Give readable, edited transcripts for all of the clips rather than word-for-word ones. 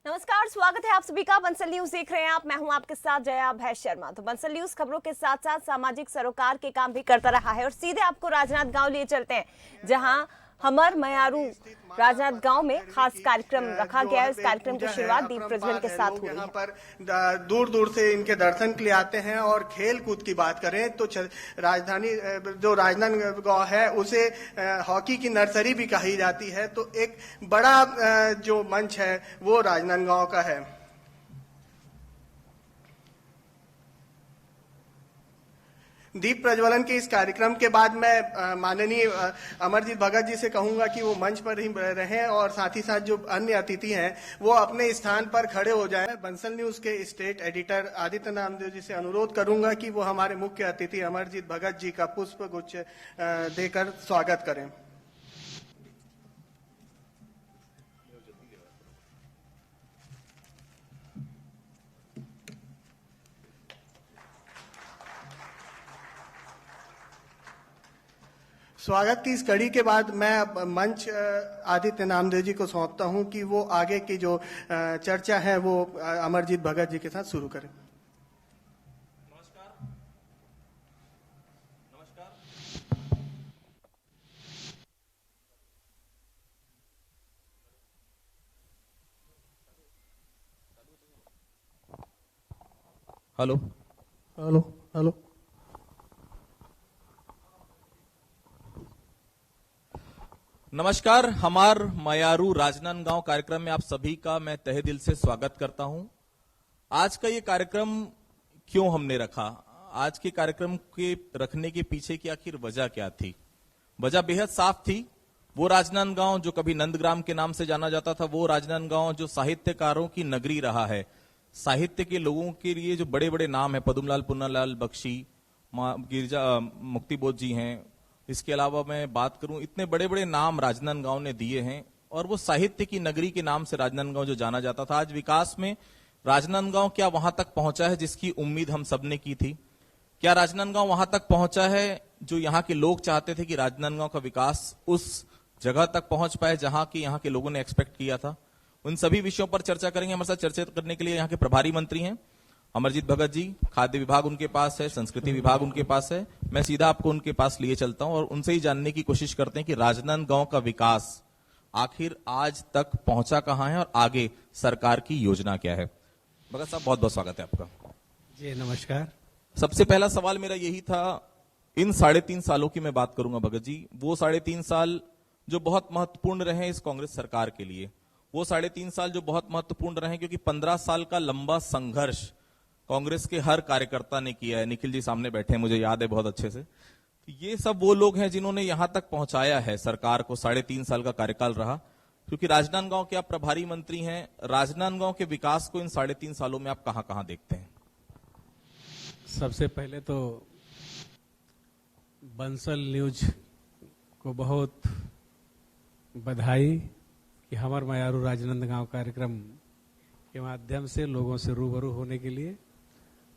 नमस्कार, स्वागत है आप सभी का। बंसल न्यूज देख रहे हैं आप। मैं हूं आपके साथ जया भय शर्मा। तो बंसल न्यूज खबरों के साथ साथ सामाजिक सरोकार के काम भी करता रहा है और सीधे आपको राजनांदगांव लिए चलते हैं, जहां हमर मयारू राजनांदगांव में खास कार्यक्रम रखा गया है। इस कार्यक्रम की शुरुआत दीप प्रज्वलन के साथ हुई है। यहाँ पर दूर दूर से इनके दर्शन के लिए आते हैं। और खेल कूद की बात करें तो राजधानी जो राजनांदगांव है उसे हॉकी की नर्सरी भी कही जाती है। तो एक बड़ा जो मंच है वो राजनांदगांव का है। दीप प्रज्वलन के इस कार्यक्रम के बाद मैं माननीय अमरजीत भगत जी से कहूंगा कि वो मंच पर ही रहें और साथ ही साथ जो अन्य अतिथि हैं वो अपने स्थान पर खड़े हो जाएं। बंसल न्यूज के स्टेट एडिटर आदित्य नामदेव जी से अनुरोध करूंगा कि वो हमारे मुख्य अतिथि अमरजीत भगत जी का पुष्प गुच्छ देकर स्वागत करें। स्वागत की इस कड़ी के बाद मैं अब मंच आदित्य नामदेव जी को सौंपता हूं कि वो आगे की जो चर्चा है वो अमरजीत भगत जी के साथ शुरू करें। Hello hello hello. नमस्कार। हमार मयारू राजनांदगांव कार्यक्रम में आप सभी का मैं तहे दिल से स्वागत करता हूं। आज का ये कार्यक्रम क्यों हमने रखा, आज के कार्यक्रम के रखने के पीछे की आखिर वजह क्या थी? वजह बेहद साफ थी। वो राजनांदगांव जो कभी नंदग्राम के नाम से जाना जाता था, वो राजनांदगांव जो साहित्यकारों की नगरी रहा है, साहित्य के लोगों के लिए जो बड़े बड़े नाम है, पद्मलाल पुन्नालाल बख्शी, गिरजा मुक्तिबोध जी हैं, इसके अलावा मैं बात करूं इतने बड़े बड़े नाम राजनांदगांव ने दिए हैं। और वो साहित्य की नगरी के नाम से राजनांदगांव जो जाना जाता था, आज विकास में राजनांदगांव क्या वहां तक पहुंचा है जिसकी उम्मीद हम सबने की थी? क्या राजनांदगांव वहां तक पहुंचा है जो यहाँ के लोग चाहते थे कि राजनांदगांव का विकास उस जगह तक पहुंच पाए जहां की यहाँ के लोगों ने एक्सपेक्ट किया था? उन सभी विषयों पर चर्चा करेंगे। हमारे साथ चर्चा करने के लिए यहाँ के प्रभारी मंत्री हैं अमरजीत भगत जी। खाद्य विभाग उनके पास है, संस्कृति विभाग उनके पास है। मैं सीधा आपको उनके पास लिए चलता हूं और उनसे ही जानने की कोशिश करते हैं कि राजनांदगांव का विकास आखिर आज तक पहुंचा कहां है और आगे सरकार की योजना क्या है। भगत साहब, बहुत बहुत स्वागत है आपका। जी नमस्कार। सबसे पहला सवाल मेरा यही था, इन 3.5 सालों की मैं बात करूंगा भगत जी, वो 3.5 साल जो बहुत महत्वपूर्ण रहे इस कांग्रेस सरकार के लिए, वो 3.5 साल जो बहुत महत्वपूर्ण रहे क्योंकि 15 साल का लंबा संघर्ष कांग्रेस के हर कार्यकर्ता ने किया है। निखिल जी सामने बैठे हैं, मुझे याद है बहुत अच्छे से। ये सब वो लोग हैं जिन्होंने यहां तक पहुंचाया है सरकार को। 3.5 साल का कार्यकाल रहा। क्योंकि राजनांदगांव के आप प्रभारी मंत्री हैं, राजनांदगांव के विकास को इन 3.5 सालों में आप कहां कहां देखते हैं? सबसे पहले तो बंसल न्यूज को बहुत बधाई कि हमार मयारू राजनांदगांव कार्यक्रम के माध्यम से लोगों से रूबरू होने के लिए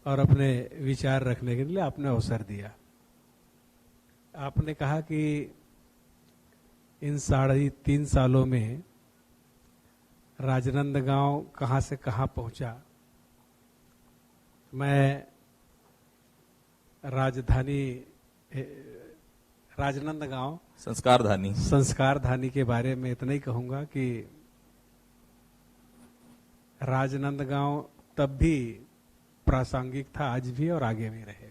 और अपने विचार रखने के लिए आपने अवसर दिया। आपने कहा कि इन 3.5 सालों में राजनांदगांव कहां से कहां पहुंचा। मैं राजनांदगांव संस्कारधानी के बारे में इतना ही कहूंगा कि राजनांदगांव तब भी प्रासंगिक था, आज भी और आगे भी रहेगा।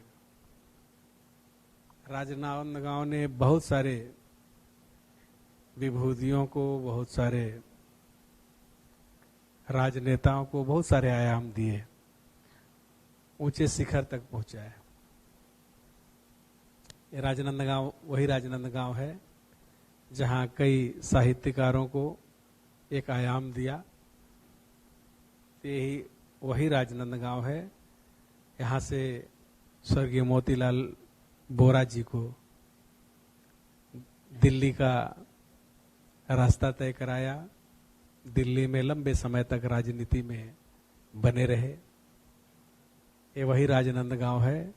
राजनांदगांव ने बहुत सारे विभूतियों को, बहुत सारे राजनेताओं को बहुत सारे आयाम दिए, ऊंचे शिखर तक पहुंचाया। ये राजनांदगांव वही राजनांदगांव है जहां कई साहित्यकारों को एक आयाम दिया। यही वही राजनांदगांव है यहाँ से स्वर्गीय मोतीलाल बोरा जी को दिल्ली का रास्ता तय कराया। दिल्ली में लंबे समय तक राजनीति में बने रहे। ये वही राजनांदगांव है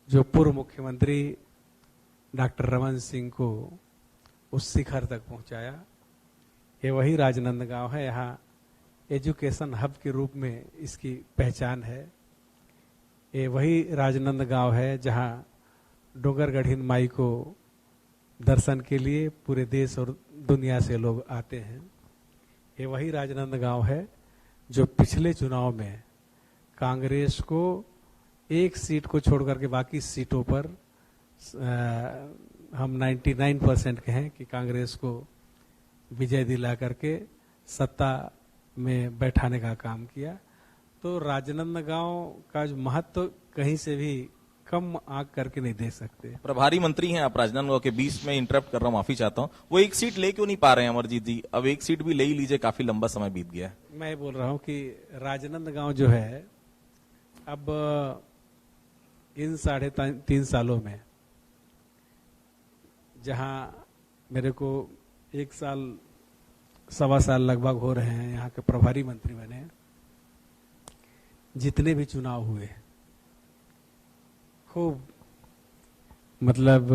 जो पूर्व मुख्यमंत्री डॉक्टर रमन सिंह को उस शिखर तक पहुंचाया। ये वही राजनांदगांव है, यहाँ एजुकेशन हब के रूप में इसकी पहचान है। ये वही राजनांदगांव है जहां डोंगरगढ़ीन माई को दर्शन के लिए पूरे देश और दुनिया से लोग आते हैं। ये वही राजनांदगांव है जो पिछले चुनाव में कांग्रेस को एक सीट को छोड़कर के बाकी सीटों पर हम 99% कहें कि कांग्रेस को विजय दिला करके सत्ता में बैठाने का काम किया। तो राजनांदगांव का जो महत्व कहीं से भी कम आंक करके नहीं दे सकते। प्रभारी मंत्री हैं आप राजनांदगांव के, बीच में इंटरप्ट कर रहा हूं, माफी चाहता हूं। वो एक सीट ले क्यों नहीं पा रहे हैं अमरजीत जी? अब एक सीट भी ले ही लीजिए, काफी लंबा समय बीत गया है। मैं बोल रहा हूं कि राजनांदगांव जो है अब इन 3.5 सालों में, जहां मेरे को 1 साल 1.25 साल लगभग हो रहे हैं यहाँ के प्रभारी मंत्री बने, जितने भी चुनाव हुए खूब, मतलब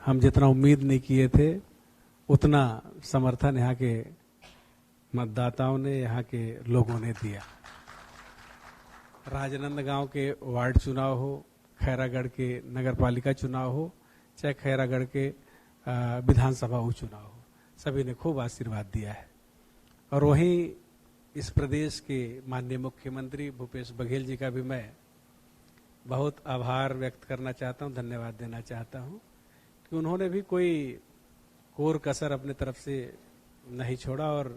हम जितना उम्मीद नहीं किए थे उतना समर्थन यहाँ के मतदाताओं ने, यहाँ के लोगों ने दिया। राजनांदगांव के वार्ड चुनाव हो, खैरागढ़ के नगरपालिका चुनाव हो, चाहे खैरागढ़ के विधानसभा उपचुनाव हो, सभी ने खूब आशीर्वाद दिया है। और वहीं इस प्रदेश के माननीय मुख्यमंत्री भूपेश बघेल जी का भी मैं बहुत आभार व्यक्त करना चाहता हूं, धन्यवाद देना चाहता हूं कि उन्होंने भी कोई कोर कसर अपने तरफ से नहीं छोड़ा और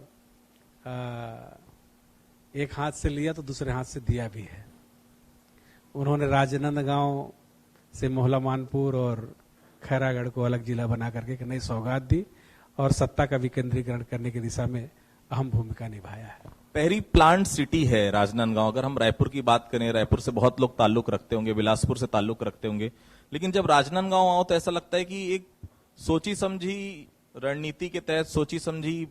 एक हाथ से लिया तो दूसरे हाथ से दिया भी है। उन्होंने राजनांदगांव से मोहला मानपुर और खैरागढ़ को अलग जिला बना करके एक नई सौगात दी और सत्ता का विकेंद्रीकरण करने की दिशा में अहम भूमिका निभाया है। पहली प्लांट सिटी है राजनांदगांव। अगर हम रायपुर की बात करें, रायपुर से बहुत लोग ताल्लुक रखते होंगे, बिलासपुर से ताल्लुक रखते होंगे, लेकिन जब राजनांदगांव आओ तो ऐसा लगता है कि एक सोची समझी रणनीति के तहत, सोची समझी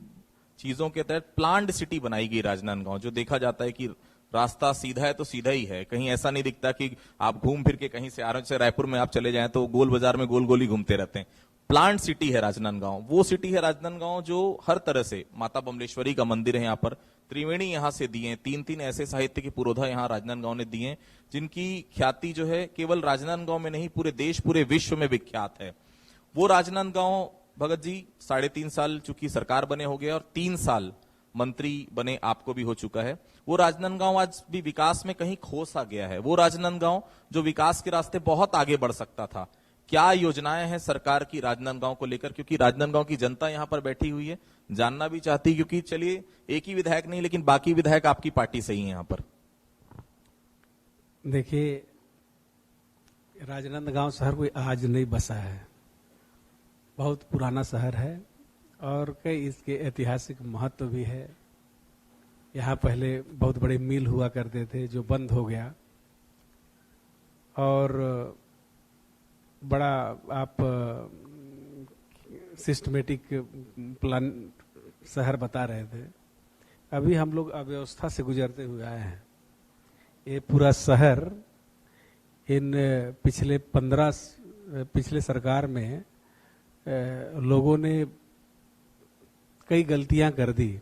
चीजों के तहत प्लांट सिटी बनाई गई राजनांदगांव। जो देखा जाता है कि रास्ता सीधा है तो सीधा ही है, कहीं ऐसा नहीं दिखता कि आप घूम फिर के कहीं से आ रहे हैं। रायपुर में आप चले जाएं तो गोल बाजार में गोल गोल ही घूमते रहते हैं। प्लांट सिटी है राजनांदगांव। वो सिटी है राजनांदगांव जो हर तरह से, माता बमलेश्वरी का मंदिर है यहाँ पर, त्रिवेणी यहाँ से दिए, 3 ऐसे साहित्य के पुरोधा यहाँ राजनांदगांव ने दिए जिनकी ख्याति जो है केवल राजनांदगांव में नहीं पूरे देश पूरे विश्व में विख्यात है। वो राजनांदगांव भगत जी 3.5 साल चूंकि सरकार बने हो गया और 3 साल मंत्री बने आपको भी हो चुका है। वो राजनांदगांव आज भी विकास में कहीं खो सा गया है। वो राजनांदगांव जो विकास के रास्ते बहुत आगे बढ़ सकता था। क्या योजनाएं हैं सरकार की राजनांदगांव को लेकर? क्योंकि राजनांदगांव की जनता यहां पर बैठी हुई है, जानना भी चाहती है, क्योंकि चलिए एक ही विधायक नहीं लेकिन बाकी विधायक आपकी पार्टी से ही है यहां पर। देखिए, राजनांदगांव शहर कोई आज नहीं बसा है, बहुत पुराना शहर है और कई इसके ऐतिहासिक महत्व भी है। यहाँ पहले बहुत बड़े मिल हुआ करते थे जो बंद हो गया और बड़ा आप सिस्टमेटिक प्लान शहर बता रहे थे। अभी हम लोग अव्यवस्था से गुजरते हुए आए हैं। ये पूरा शहर इन पिछले सरकार में लोगों ने कई गलतियां कर दी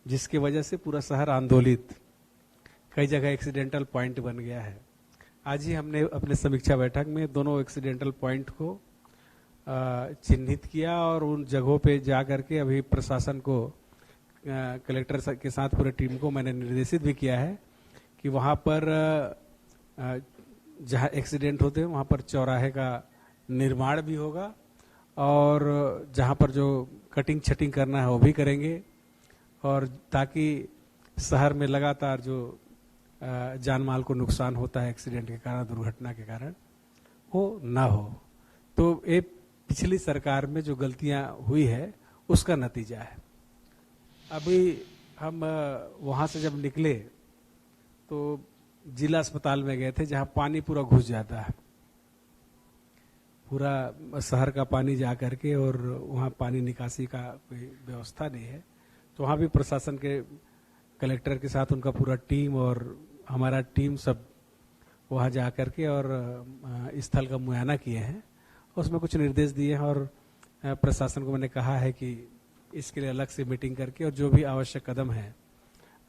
जिसकी वजह से पूरा शहर आंदोलित, कई जगह एक्सीडेंटल पॉइंट बन गया है। आज ही हमने अपने समीक्षा बैठक में दोनों एक्सीडेंटल पॉइंट को चिन्हित किया और उन जगहों पे जा करके अभी प्रशासन को, कलेक्टर के साथ पूरे टीम को मैंने निर्देशित भी किया है कि वहां पर जहां एक्सीडेंट होते हैं वहां पर चौराहे का निर्माण भी होगा और जहां पर जो कटिंग छटिंग करना है वो भी करेंगे, और ताकि शहर में लगातार जो जान माल को नुकसान होता है एक्सीडेंट के कारण, दुर्घटना के कारण, वो ना हो। तो ये पिछली सरकार में जो गलतियां हुई है उसका नतीजा है। अभी हम वहां से जब निकले तो जिला अस्पताल में गए थे जहां पानी पूरा घुस जाता है, पूरा शहर का पानी जा करके, और वहाँ पानी निकासी का कोई व्यवस्था नहीं है। तो वहाँ भी प्रशासन के, कलेक्टर के साथ उनका पूरा टीम और हमारा टीम सब वहाँ जा करके और स्थल का मुआयना किए हैं। उसमें कुछ निर्देश दिए हैं और प्रशासन को मैंने कहा है कि इसके लिए अलग से मीटिंग करके और जो भी आवश्यक कदम है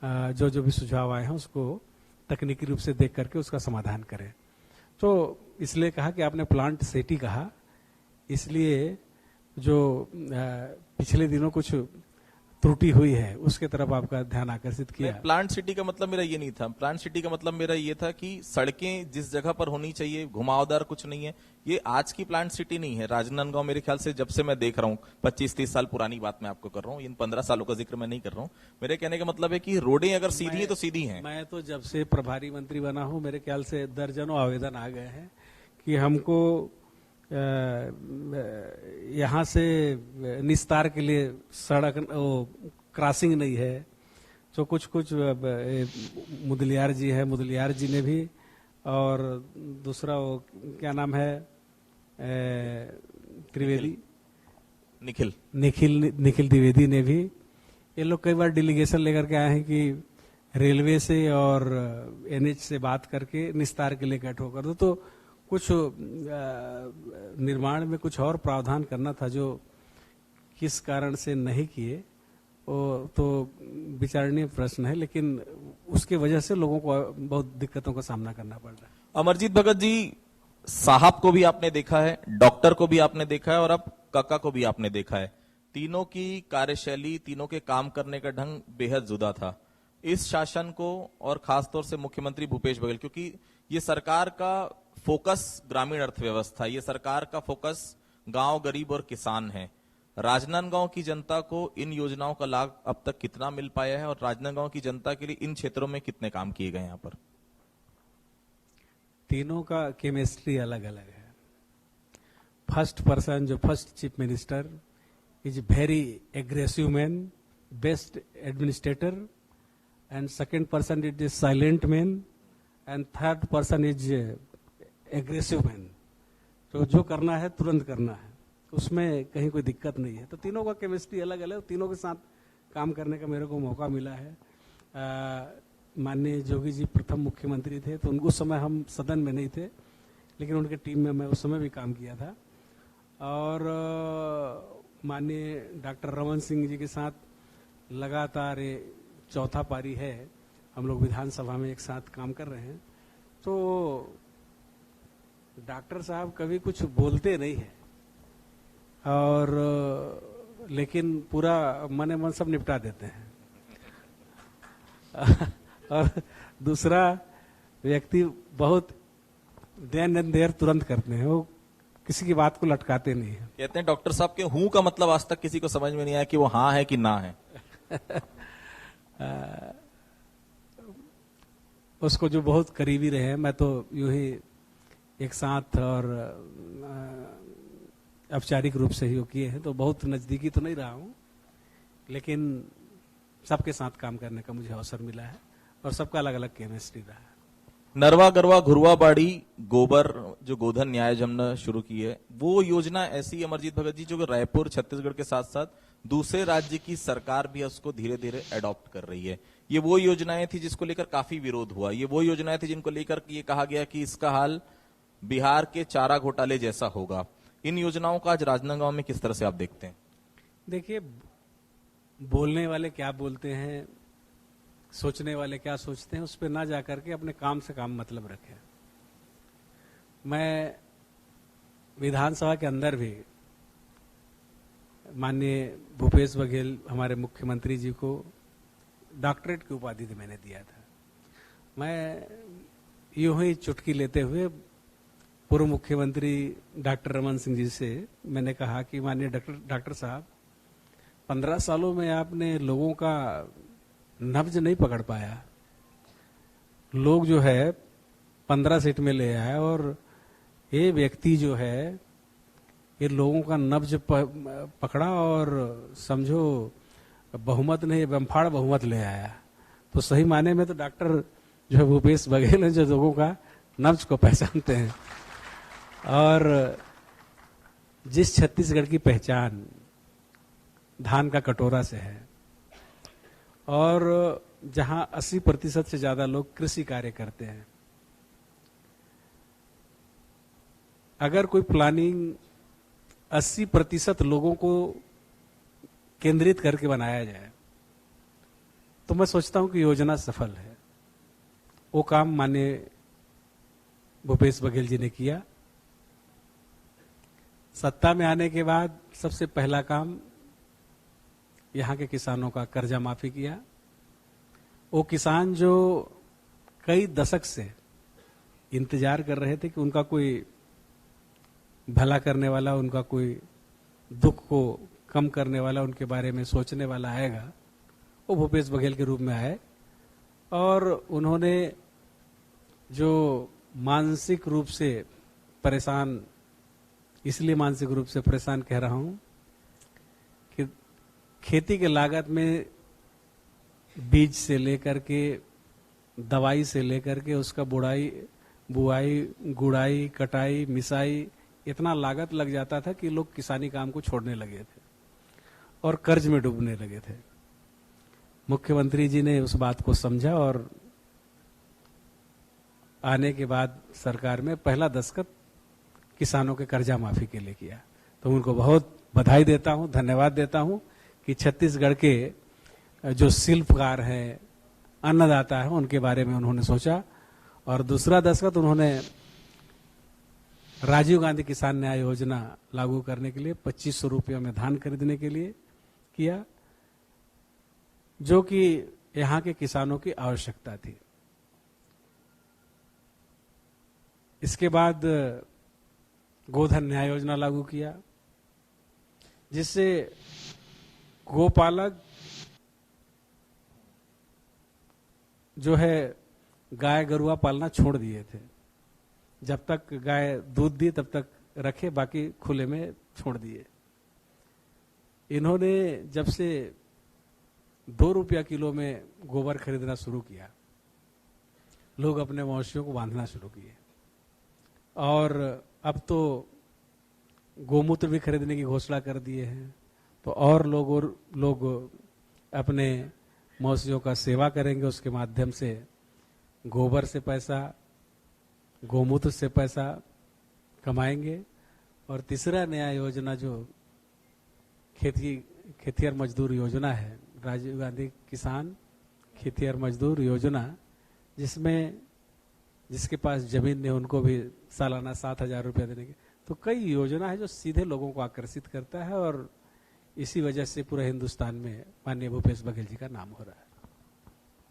जो जो भी सुझाव आए हैं उसको तकनीकी रूप से देख करके उसका समाधान करें। तो इसलिए कहा कि आपने प्लांट सिटी कहा, इसलिए जो पिछले दिनों कुछ त्रुटि हुई है उसके तरफ आपका ध्यान आकर्षित किया। प्लांट सिटी का मतलब मेरा ये नहीं था। प्लांट सिटी का मतलब मेरा ये था कि सड़कें जिस जगह पर होनी चाहिए, घुमावदार कुछ नहीं है। ये आज की प्लांट सिटी नहीं है। राजनांदगांव मेरे ख्याल से जब से मैं देख रहा हूँ, 25-30 साल पुरानी बात मैं आपको कर रहा हूँ, इन 15 सालों का जिक्र मैं नहीं कर रहा हूँ। मेरे कहने का मतलब है कि रोडें अगर सीधी है तो सीधी हैं। मैं तो जब से प्रभारी मंत्री बना हूं, मेरे ख्याल से दर्जनों आवेदन आ गए हैं कि हमको यहाँ से निस्तार के लिए सड़क क्रॉसिंग नहीं है। तो कुछ मुदलियार जी है, मुदलियार जी ने भी, और दूसरा वो क्या नाम है, त्रिवेदी, निखिल द्विवेदी ने भी, ये लोग कई बार डेलीगेशन लेकर के आए हैं कि रेलवे से और एनएच से बात करके निस्तार के लिए इकट्ठा कर दो। तो कुछ निर्माण में कुछ और प्रावधान करना था जो किस कारण से नहीं किए, वो तो विचारणीय प्रश्न है, लेकिन उसके वजह से लोगों को बहुत दिक्कतों का सामना करना पड़ रहा है। अमरजीत भगत जी, साहब को भी आपने देखा है, डॉक्टर को भी आपने देखा है और अब काका को भी आपने देखा है। तीनों की कार्यशैली, तीनों के काम करने का ढंग बेहद जुदा था। इस शासन को और खासतौर से मुख्यमंत्री भूपेश बघेल, क्योंकि ये सरकार का फोकस ग्रामीण अर्थव्यवस्था, ये सरकार का फोकस गांव, गरीब और किसान है। राजनांदगांव की जनता को इन योजनाओं का लाभ अब तक कितना मिल पाया है और राजनांदगांव की जनता के लिए इन क्षेत्रों में कितने काम किए गए यहाँ पर? तीनों का केमिस्ट्री अलग अलग है। फर्स्ट पर्सन, जो first chief minister, is very aggressive man, best administrator, and second person is a silent man, and third person is aggressive man. तो जो करना है तुरंत करना है, उसमें कहीं कोई दिक्कत नहीं है। तो तीनों का केमिस्ट्री अलग अलग, तीनों के साथ काम करने का मेरे को मौका मिला है। माननीय जोगी जी प्रथम मुख्यमंत्री थे, तो उस समय हम सदन में नहीं थे, लेकिन उनके टीम में मैं उस समय भी काम किया था। और माननीय डॉक्टर रमन सिंह जी के साथ लगातार ये चौथा पारी है, हम लोग विधानसभा में एक साथ काम कर रहे हैं। तो डॉक्टर साहब कभी कुछ बोलते नहीं है, और लेकिन पूरा मन मन सब निपटा देते हैं। और दूसरा व्यक्ति बहुत देन एंड देर तुरंत करते हैं, वो किसी की बात को लटकाते नहीं है। कहते हैं डॉक्टर साहब के हूं का मतलब आज तक किसी को समझ में नहीं आया कि वो हाँ है कि ना है। उसको जो बहुत करीबी रहे हैं, मैं तो यूं ही एक साथ और औपचारिक रूप से ही किए हैं, तो बहुत नजदीकी तो नहीं रहा हूं, लेकिन सबके साथ काम करने का मुझे अवसर मिला है और सबका अलग अलग केमिस्ट्री रहा है। नरवा गरवा घुरवा बाड़ी गोबर, जो गोधन न्याय जो हमने शुरू की है, वो योजना ऐसी अमरजीत भगत जी जो रायपुर छत्तीसगढ़ के साथ साथ दूसरे राज्य की सरकार भी उसको धीरे धीरे अडॉप्ट कर रही है। ये वो योजनाएं थी जिसको लेकर काफी विरोध हुआ, ये वो योजनाएं थी जिनको लेकर ये कहा गया कि इसका हाल बिहार के चारा घोटाले जैसा होगा। इन योजनाओं का आज राजनांदगांव में किस तरह से आप देखते हैं? देखिए, बोलने वाले क्या बोलते हैं, सोचने वाले क्या सोचते हैं, उस पर ना जाकर के अपने काम से काम मतलब रखें। मैं विधानसभा के अंदर भी माननीय भूपेश बघेल हमारे मुख्यमंत्री जी को डॉक्टरेट की उपाधि मैंने दिया था। मैं यूं ही चुटकी लेते हुए पूर्व मुख्यमंत्री डॉक्टर रमन सिंह जी से मैंने कहा कि माननीय डॉक्टर साहब, 15 सालों में आपने लोगों का नब्ज नहीं पकड़ पाया। लोग जो है 15 सीट में ले आए और ये व्यक्ति जो है ये लोगों का नब्ज पकड़ा और समझो बहुमत नहीं, बमफाड़ बहुमत ले आया। तो सही माने में तो डॉक्टर जो है भूपेश बघेल है, जो लोगों का नब्ज को पहचानते हैं। और जिस छत्तीसगढ़ की पहचान धान का कटोरा से है और जहां 80% से ज्यादा लोग कृषि कार्य करते हैं, अगर कोई प्लानिंग 80% लोगों को केंद्रित करके बनाया जाए तो मैं सोचता हूं कि योजना सफल है। वो काम माननीय भूपेश बघेल जी ने किया। सत्ता में आने के बाद सबसे पहला काम यहां के किसानों का कर्जा माफी किया। वो किसान जो कई दशक से इंतजार कर रहे थे कि उनका कोई भला करने वाला, उनका कोई दुख को कम करने वाला, उनके बारे में सोचने वाला आएगा, वो भूपेश बघेल के रूप में आए। और उन्होंने जो मानसिक रूप से परेशान, इसलिए मानसिक रूप से परेशान कह रहा हूं कि खेती की लागत में बीज से लेकर के, दवाई से लेकर के, उसका बुआई, गुड़ाई, कटाई, मिसाई, इतना लागत लग जाता था कि लोग किसानी काम को छोड़ने लगे थे और कर्ज में डूबने लगे थे। मुख्यमंत्री जी ने उस बात को समझा और आने के बाद सरकार में पहला दस्तखत किसानों के कर्जा माफी के लिए किया। तो उनको बहुत बधाई देता हूं, धन्यवाद देता हूं कि छत्तीसगढ़ के जो शिल्पकार हैं, अन्नदाता है, उनके बारे में उन्होंने सोचा। और दूसरा दस्तखत उन्होंने राजीव गांधी किसान न्याय योजना लागू करने के लिए 2500 रुपये में धान खरीदने के लिए किया, जो कि यहां के किसानों की आवश्यकता थी। इसके बाद गोधन न्याय योजना लागू किया, जिससे गोपालक जो है गाय गरुआ पालना छोड़ दिए थे। जब तक गाय दूध दी तब तक रखे, बाकी खुले में छोड़ दिए। इन्होंने जब से 2 रुपया किलो में गोबर खरीदना शुरू किया, लोग अपने मवेशियों को बांधना शुरू किए। और अब तो गोमूत्र भी खरीदने की घोषणा कर दिए हैं। तो और लोग अपने मवेशियों का सेवा करेंगे, उसके माध्यम से गोबर से पैसा, गोमूत्र से पैसा कमाएंगे। और तीसरा नया योजना जो खेतिहर मजदूर योजना है, राजीव गांधी किसान खेतिहर मजदूर योजना, जिसमें जिसके पास जमीन नहीं उनको भी सालाना 7,000 रुपया देने के। तो कई योजना है जो सीधे लोगों को आकर्षित करता है और इसी वजह से पूरे हिंदुस्तान में माननीय भूपेश बघेल जी का नाम हो रहा है।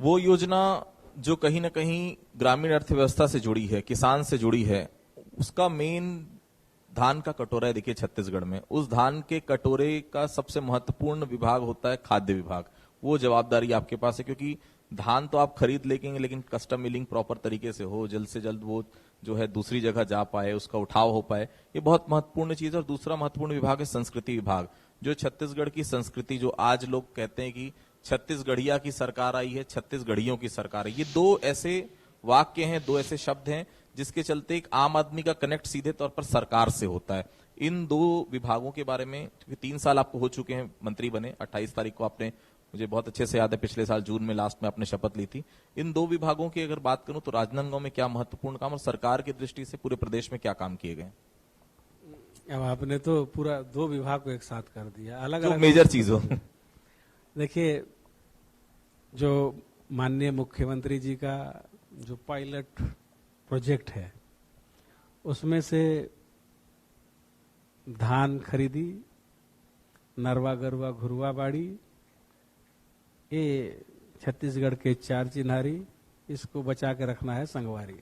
वो योजना जो कहीं ना कहीं ग्रामीण अर्थव्यवस्था से जुड़ी है, किसान से जुड़ी है, उसका मेन धान का कटोरा है। देखिए छत्तीसगढ़ में उस धान के कटोरे का सबसे महत्वपूर्ण विभाग होता है खाद्य विभाग। वो जवाबदारी आपके पास है, क्योंकि धान तो आप खरीद लेंगे, लेकिन कस्टम मिलिंग प्रॉपर तरीके से हो, जल्द से जल्द वो जो है दूसरी जगह जा पाए, उसका उठाव हो पाए, ये बहुत महत्वपूर्ण चीज है। और दूसरा महत्वपूर्ण विभाग है संस्कृति विभाग, जो छत्तीसगढ़ की संस्कृति, जो आज लोग कहते हैं कि छत्तीसगढ़िया की सरकार आई है, छत्तीसगढ़ियों की सरकार है, ये 2 ऐसे वाक्य हैं, 2 ऐसे शब्द हैं जिसके चलते एक आम आदमी का कनेक्ट सीधे तौर पर सरकार से होता है। इन 2 विभागों के बारे में, क्योंकि 3 साल आपको हो चुके हैं मंत्री बने, 28 तारीख को आपने, मुझे बहुत अच्छे से याद है, पिछले साल जून में लास्ट में आपने शपथ ली थी। इन 2 विभागों की अगर बात करूं तो राजनांदगांव में क्या महत्वपूर्ण काम और सरकार की दृष्टि से पूरे प्रदेश में क्या काम किए गए? अब आपने तो पूरा 2 विभाग को एक साथ कर दिया, अलग अलग मेजर चीज हो। देखिए, जो माननीय मुख्यमंत्री जी का जो पायलट प्रोजेक्ट है, उसमें से धान खरीदी, नरवा गरुआ घुरुआ बाड़ी, ये छत्तीसगढ़ के 4 चिन्हारी, इसको बचा के रखना है संगवारी।